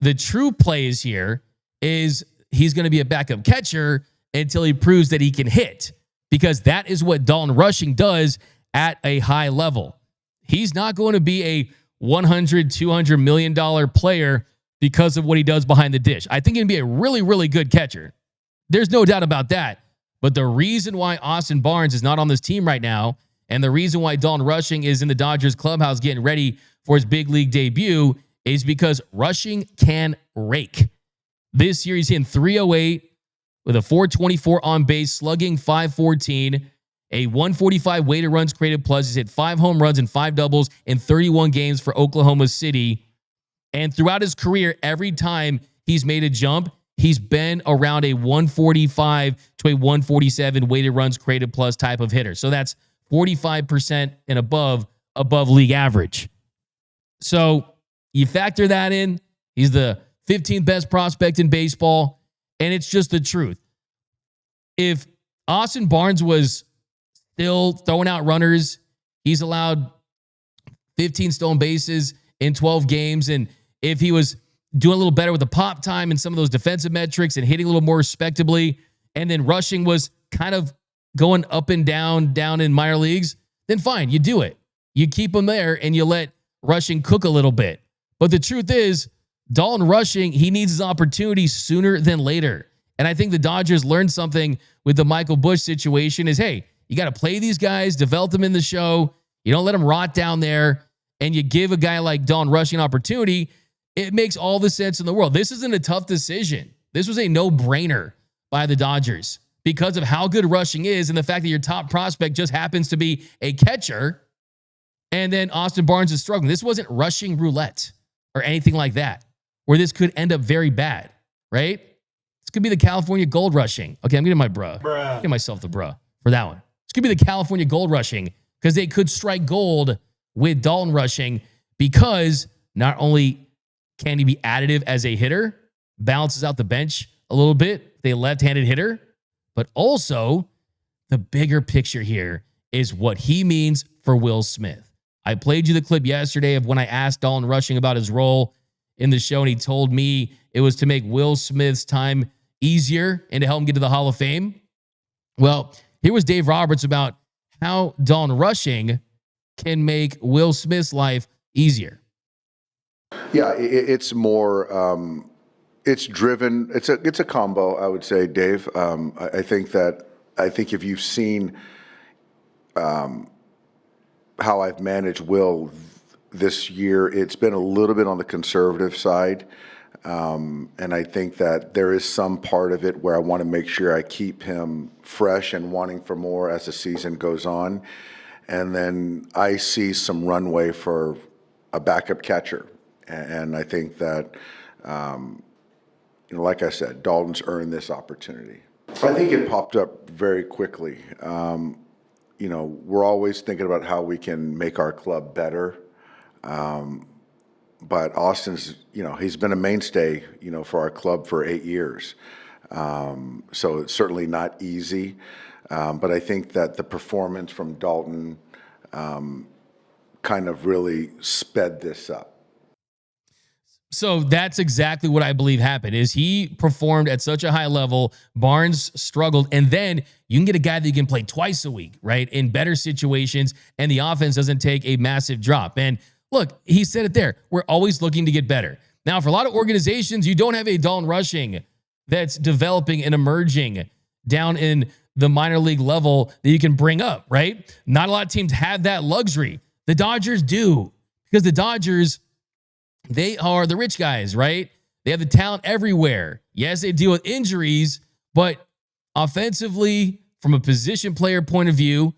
The true plays here is he's going to be a backup catcher until he proves that he can hit, because that is what Dalton Rushing does at a high level. He's not going to be a $100, $200 million player because of what he does behind the dish. I think he'd be a really, really good catcher. There's no doubt about that. But the reason why Austin Barnes is not on this team right now, and the reason why Dalton Rushing is in the Dodgers clubhouse getting ready for his big league debut, is because Rushing can rake. This year, he's hitting .308 with a .424 on base, slugging .514, a .145 weighted runs created plus. He's hit 5 home runs and 5 doubles in 31 games for Oklahoma City. And throughout his career, every time he's made a jump, he's been around a 145 to a 147 weighted runs created plus type of hitter. So that's 45% and above league average. So you factor that in, he's the 15th best prospect in baseball, and it's just the truth. If Austin Barnes was still throwing out runners, he's allowed 15 stolen bases in 12 games, and if he was doing a little better with the pop time and some of those defensive metrics and hitting a little more respectably, and then Rushing was kind of going up and down in minor leagues, then fine, you do it. You keep him there and you let Rushing cook a little bit. But the truth is, Dalton Rushing, he needs his opportunity sooner than later. And I think the Dodgers learned something with the Michael Busch situation is, hey, you got to play these guys, develop them in the show. You don't let them rot down there, and you give a guy like Dalton Rushing an opportunity. It makes all the sense in the world. This isn't a tough decision. This was a no-brainer by the Dodgers because of how good Rushing is and the fact that your top prospect just happens to be a catcher, and then Austin Barnes is struggling. This wasn't Rushing roulette or anything like that, where this could end up very bad, right? This could be the California Gold Rushing. Okay, I'm getting my bruh. I'm getting myself the bruh for that one. This could be the California Gold Rushing, because they could strike gold with Dalton Rushing, because not only can he be additive as a hitter, balances out the bench a little bit, the left-handed hitter, but also the bigger picture here is what he means for Will Smith. I played you the clip yesterday of when I asked Dalton Rushing about his role in the show, and he told me it was to make Will Smith's time easier and to help him get to the Hall of Fame. Well, here was Dave Roberts about how Dalton Rushing can make Will Smith's life easier. Yeah, it's more, it's driven, it's a combo, I would say, Dave. I think if you've seen how I've managed Will this year, it's been a little bit on the conservative side. And I think that there is some part of it where I want to make sure I keep him fresh and wanting for more as the season goes on. And then I see some runway for a backup catcher. And I think that, like I said, Dalton's earned this opportunity. I think it popped up very quickly. We're always thinking about how we can make our club better. But Austin's, he's been a mainstay, for our club for 8 years. So it's certainly not easy. But I think that the performance from Dalton kind of really sped this up. So that's exactly what I believe happened, is he performed at such a high level. Barnes struggled. And then you can get a guy that you can play twice a week, right, in better situations, and the offense doesn't take a massive drop. And look, he said it there. We're always looking to get better. Now, for a lot of organizations, you don't have a Dalton Rushing that's developing and emerging down in the minor league level that you can bring up, right? Not a lot of teams have that luxury. The Dodgers do, because the Dodgers, they are the rich guys, right? They have the talent everywhere. Yes, they deal with injuries, but offensively, from a position player point of view,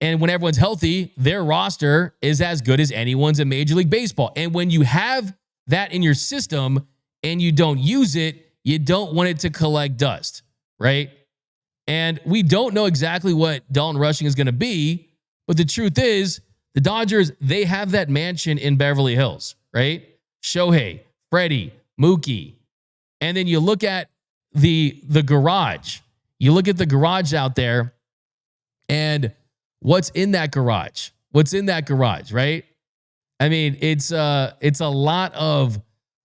and when everyone's healthy, their roster is as good as anyone's in Major League Baseball. And when you have that in your system and you don't use it, you don't want it to collect dust, right? And we don't know exactly what Dalton Rushing is going to be, but the truth is, the Dodgers, they have that mansion in Beverly Hills, right? Shohei, Freddie, Mookie. And then you look at the garage. You look at the garage out there, and what's in that garage? What's in that garage, right? I mean, it's a lot of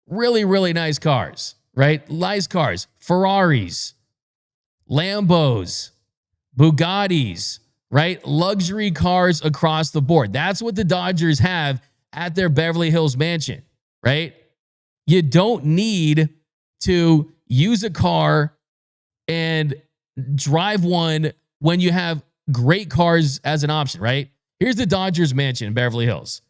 really, really nice cars, right? Nice cars, Ferraris, Lambos, Bugattis, right? Luxury cars across the board. That's what the Dodgers have at their Beverly Hills mansion, right? You don't need to use a car and drive one when you have great cars as an option, right? Here's the Dodgers mansion in Beverly Hills.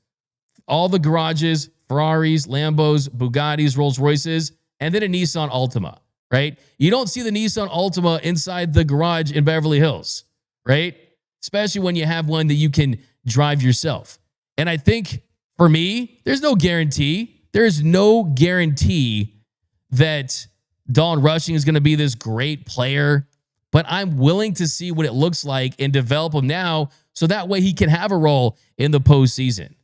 All the garages, Ferraris, Lambos, Bugattis, Rolls Royces, and then a Nissan Altima, right? You don't see the Nissan Altima inside the garage in Beverly Hills, right? Especially when you have one that you can drive yourself. And I think for me, there's no guarantee. There's no guarantee that Dalton Rushing is going to be this great player, but I'm willing to see what it looks like and develop him now so that way he can have a role in the postseason.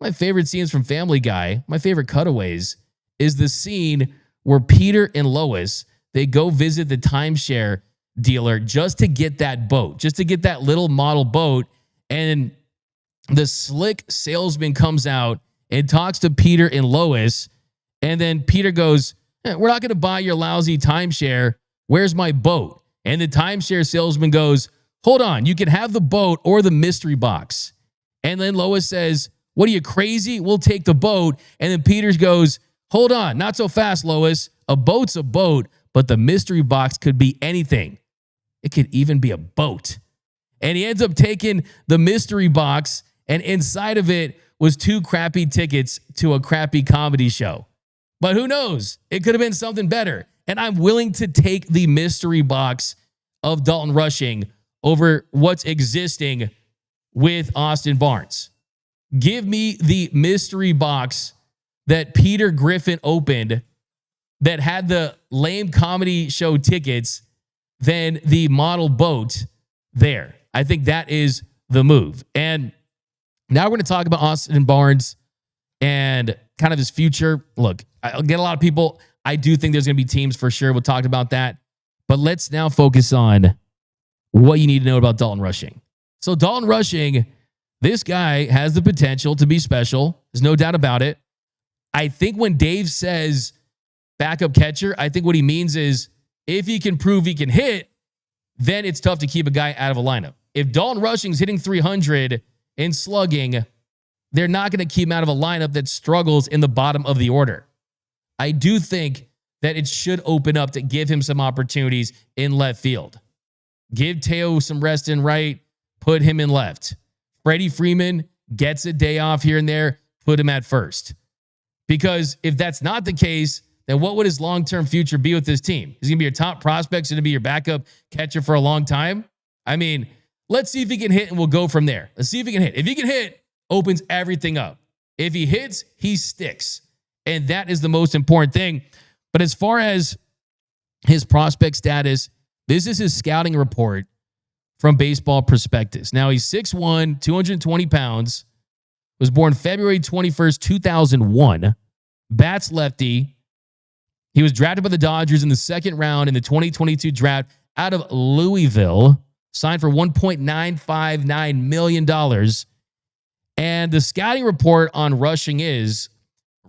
My favorite scenes from Family Guy, my favorite cutaways, is the scene where Peter and Lois, they go visit the timeshare dealer just to get that boat, just to get that little model boat. And the slick salesman comes out and talks to Peter and Lois. And then Peter goes, we're not going to buy your lousy timeshare. Where's my boat? And the timeshare salesman goes, hold on, you can have the boat or the mystery box. And then Lois says, what are you, crazy? We'll take the boat. And then Peters goes, hold on, not so fast, Lois. A boat's a boat, but the mystery box could be anything. It could even be a boat. And he ends up taking the mystery box, and inside of it was 2 crappy tickets to a crappy comedy show. But who knows? It could have been something better. And I'm willing to take the mystery box of Dalton Rushing over what's existing with Austin Barnes. Give me the mystery box that Peter Griffin opened that had the lame comedy show tickets than the model boat there. I think that is the move. And now we're going to talk about Austin Barnes and kind of his future. Look, I'll get a lot of people. I do think there's going to be teams for sure. We'll talk about that. But let's now focus on what you need to know about Dalton Rushing. So Dalton Rushing, this guy has the potential to be special. There's no doubt about it. I think when Dave says backup catcher, I think what he means is if he can prove he can hit, then it's tough to keep a guy out of a lineup. If Dalton Rushing's hitting 300 and slugging, they're not going to keep him out of a lineup that struggles in the bottom of the order. I do think that it should open up to give him some opportunities in left field. Give Teo some rest in right, put him in left. Freddie Freeman gets a day off here and there, put him at first. Because if that's not the case, then what would his long-term future be with this team? Is he going to be your top prospect? Is he going to be your backup catcher for a long time? I mean, let's see if he can hit and we'll go from there. Let's see if he can hit. If he can hit, opens everything up. If he hits, he sticks. And that is the most important thing. But as far as his prospect status, this is his scouting report from Baseball Prospectus. Now, he's 6'1", 220 pounds, was born February 21st, 2001, bats lefty. He was drafted by the Dodgers in the second round in the 2022 draft out of Louisville, signed for $1.959 million. And the scouting report on Rushing is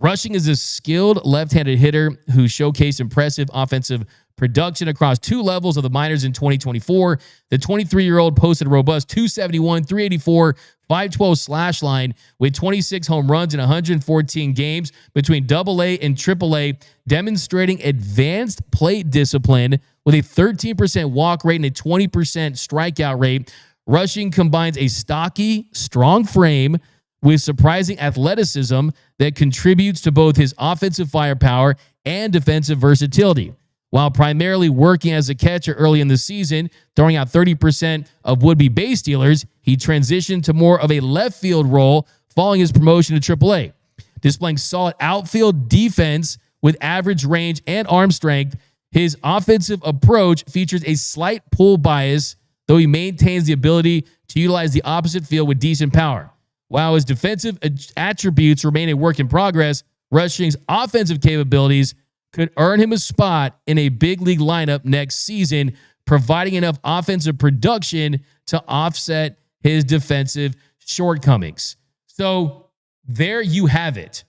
a skilled left-handed hitter who showcased impressive offensive production across 2 levels of the minors in 2024. The 23-year-old posted a robust 271, 384, 512 slash line with 26 home runs in 114 games between AA and AAA, demonstrating advanced plate discipline with a 13% walk rate and a 20% strikeout rate. Rushing combines a stocky, strong frame with surprising athleticism that contributes to both his offensive firepower and defensive versatility. While primarily working as a catcher early in the season, throwing out 30% of would-be base stealers, he transitioned to more of a left field role following his promotion to AAA. Displaying solid outfield defense with average range and arm strength, his offensive approach features a slight pull bias, though he maintains the ability to utilize the opposite field with decent power. While his defensive attributes remain a work in progress, Rushing's offensive capabilities could earn him a spot in a big league lineup next season, providing enough offensive production to offset his defensive shortcomings. So there you have it.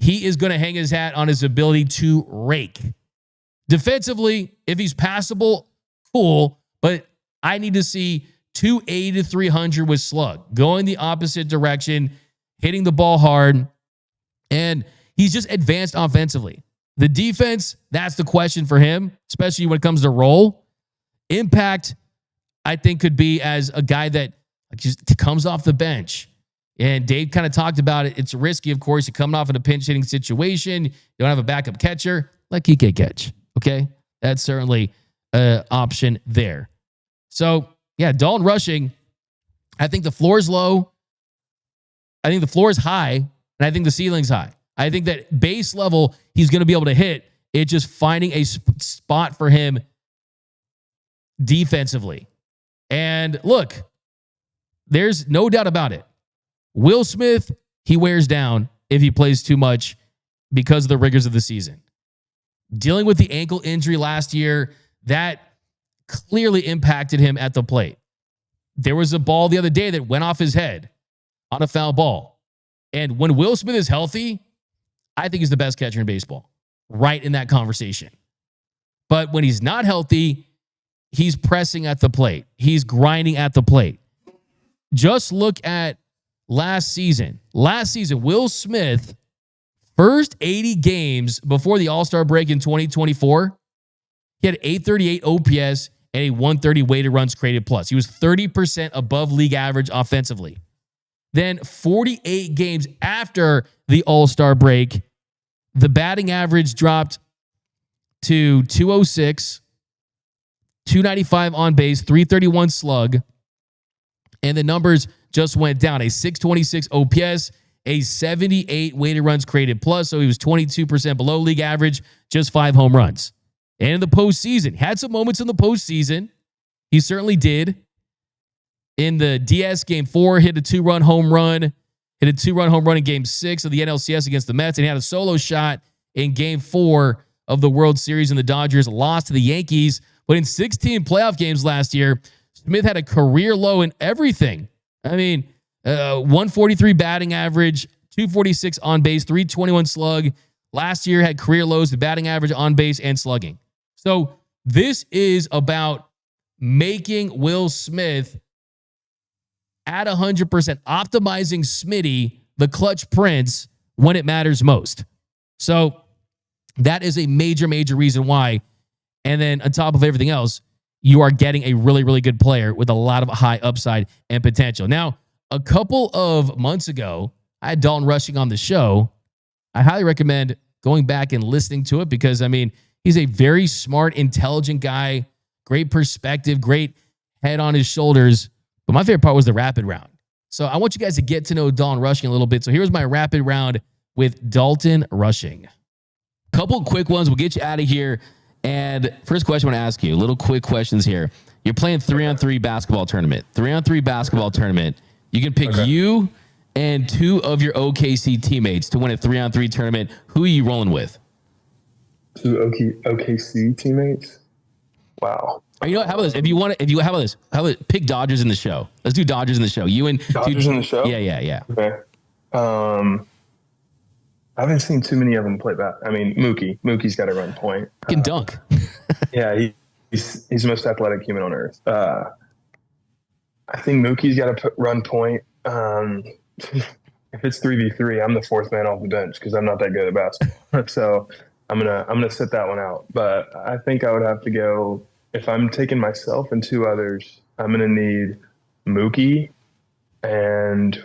he is going to hang his hat on his ability to rake. Defensively, if he's passable, cool, but I need to see 280 to 300 with slug, going the opposite direction, hitting the ball hard, and he's just advanced offensively. The defense, that's the question for him, especially when it comes to role. Impact, I think, could be as a guy that just comes off the bench. And Dave kind of talked about it. It's risky, of course. You're coming off in a pinch hitting situation. You don't have a backup catcher. Let Kike catch. Okay? That's certainly an option there. So, yeah, Dalton Rushing, I think the floor is low. I think the floor is high. And I think the ceiling's high. I think that base level, he's going to be able to hit. It's just finding a spot for him defensively. And look, there's no doubt about it. Will Smith, he wears down if he plays too much because of the rigors of the season. Dealing with the ankle injury last year, that clearly impacted him at the plate. There was a ball the other day that went off his head on a foul ball. And when Will Smith is healthy, I think he's the best catcher in baseball, right in that conversation. But when he's not healthy, he's pressing at the plate. He's grinding at the plate. Just look at last season. Last season, Will Smith, first 80 games before the All-Star break in 2024, he had 838 OPS and a 130 weighted runs created plus. He was 30% above league average offensively. Then 48 games after the All-Star break, the batting average dropped to 206, 295 on base, 331 slug, and the numbers just went down. A 626 OPS, a 78 weighted runs created plus, so he was 22% below league average, just 5 home runs. And in the postseason, had some moments in the postseason. He certainly did. In the DS Game 4, hit a 2-run home run. Hit a 2-run home run in Game 6 of the NLCS against the Mets. And he had a solo shot in Game 4 of the World Series, and the Dodgers lost to the Yankees. But in 16 playoff games last year, Smith had a career low in everything. I mean, 143 batting average, 246 on base, 321 slug. Last year had career lows in batting average, on base, and slugging. So this is about making Will Smith at 100%, optimizing Smitty, the clutch prince, when it matters most. So that is a major, major reason why. And then on top of everything else, you are getting a really, really good player with a lot of high upside and potential. Now, a couple of months ago, I had Dalton Rushing on the show. I highly recommend going back and listening to it because, I mean, he's a very smart, intelligent guy, great perspective, great head on his shoulders. But my favorite part was the rapid round. So I want you guys to get to know Dalton Rushing a little bit. So here's my rapid round with Dalton Rushing. Couple quick ones. We'll get you out of here. And first question I want to ask you, little quick questions here. You're playing 3-on-3 basketball tournament. 3-on-3 basketball tournament. You can pick you and 2 of your OKC teammates to win a 3-on-3 tournament. Who are you rolling with? 2 OKC teammates? Wow. You know, how about this? How about pick Dodgers in the show? Let's do Dodgers in the show. You and Dodgers in the show? Yeah. Okay. I haven't seen too many of them play back. I mean, Mookie's got to run point. He can dunk. Yeah, he's the most athletic human on earth. I think Mookie's got to run point. If it's 3v3, I'm the 4th man off the bench because I'm not that good at basketball. So I'm gonna sit that one out. But I think I would have to go. If I'm taking myself and 2 others, I'm gonna need Mookie, and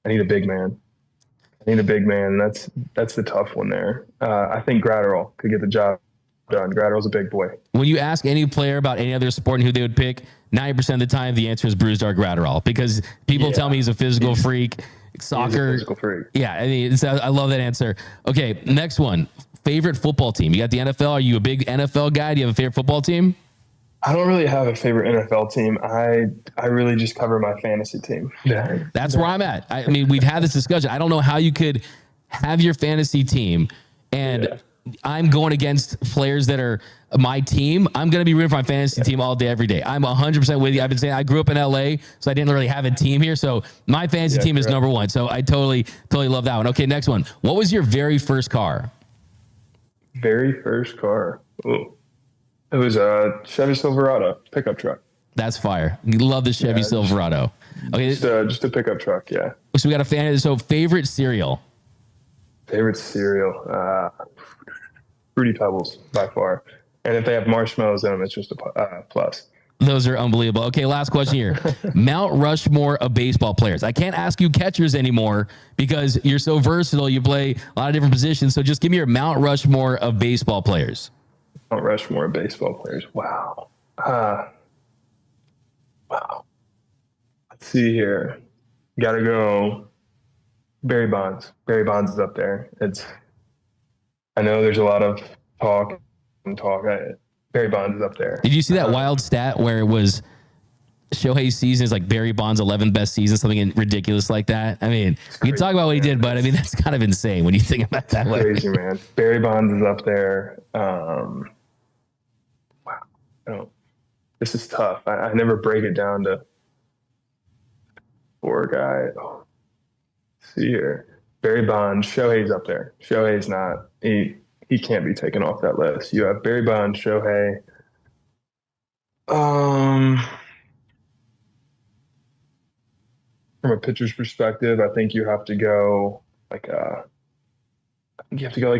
I need a big man. That's the tough one there. I think Gratterall could get the job done. Gratterall's a big boy. When you ask any player about any other sport and who they would pick, 90% of the time the answer is Brusdar Gratterall because people tell me he's a physical freak. Soccer. He's a physical freak. Yeah, I mean, I love that answer. Okay, next one. Favorite football team? You got the NFL. Are you a big NFL guy? Do you have a favorite football team? I don't really have a favorite NFL team. I really just cover my fantasy team. That's where I'm at. I mean, we've had this discussion. I don't know how you could have your fantasy team and I'm going against players that are my team, I'm going to be rooting for my fantasy team all day, every day. I'm 100% with you. I've been saying I grew up in LA, so I didn't really have a team here. So my fantasy team is number one. So I totally love that one. Okay, next one. What was your very first car? Very first car. Ooh. It was a Chevy Silverado pickup truck. That's fire. You love the Chevy Silverado. Okay, just a pickup truck. Yeah. So we got a fan. So favorite cereal. Favorite cereal. Fruity Pebbles by far. And if they have marshmallows in them, it's just a plus. Those are unbelievable. Okay, last question here. Mount Rushmore of baseball players. I can't ask you catchers anymore because you're so versatile. You play a lot of different positions. So just give me your Mount Rushmore of baseball players. Mount Rushmore of baseball players. Wow. Wow. Let's see here. Got to go Barry Bonds. Barry Bonds is up there. I know there's a lot of talk. Barry Bonds is up there. Did you see that wild stat where it was Shohei's season is like Barry Bonds' 11th best season, something ridiculous like that? I mean, we can talk about what he did, but I mean, that's kind of insane when you think about that way. Crazy, man. Barry Bonds is up there. Wow. This is tough. I never break it down to four guy. Oh, let's see here. Barry Bonds, Shohei's up there. Shohei's not. He can't be taken off that list. You have Barry Bonds, Shohei. From a pitcher's perspective, I think you have to go like a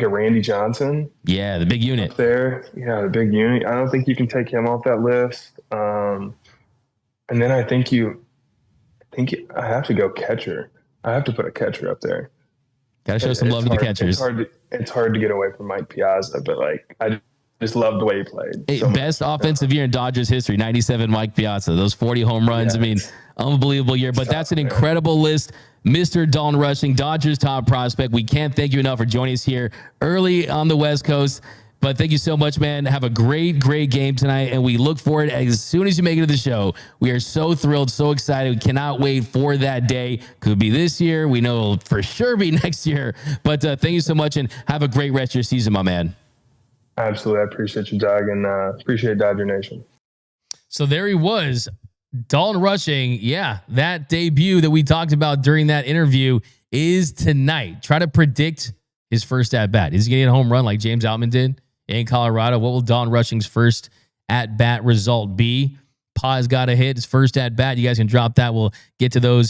Randy Johnson. Yeah, the big unit. Up there. Yeah, the big unit. I don't think you can take him off that list. And then I think I have to go catcher. I have to put a catcher up there. Got to show some love to the catchers. It's hard to get away from Mike Piazza, but like I just love the way he played. Hey, best offensive year in Dodgers history, 97 Mike Piazza. Those 40 home runs. Yeah, I mean, unbelievable year. But that's an incredible list. Mr. Dalton Rushing, Dodgers top prospect. We can't thank you enough for joining us here early on the West Coast. But thank you so much, man. Have a great game tonight. And we look forward as soon as you make it to the show. We are so thrilled, so excited. We cannot wait for that day. Could be this year. We know it'll for sure be next year. But thank you so much and have a great rest of your season, my man. Absolutely. I appreciate you, Doug, and appreciate Dodger Nation. So there he was, Dalton Rushing. Yeah, that debut that we talked about during that interview is tonight. Try to predict his first at-bat. Is he going to get a home run like James Outman did in Colorado? What will Dalton Rushing's first at-bat result be? Pa's got a hit, his first at-bat. You guys can drop that. We'll get to those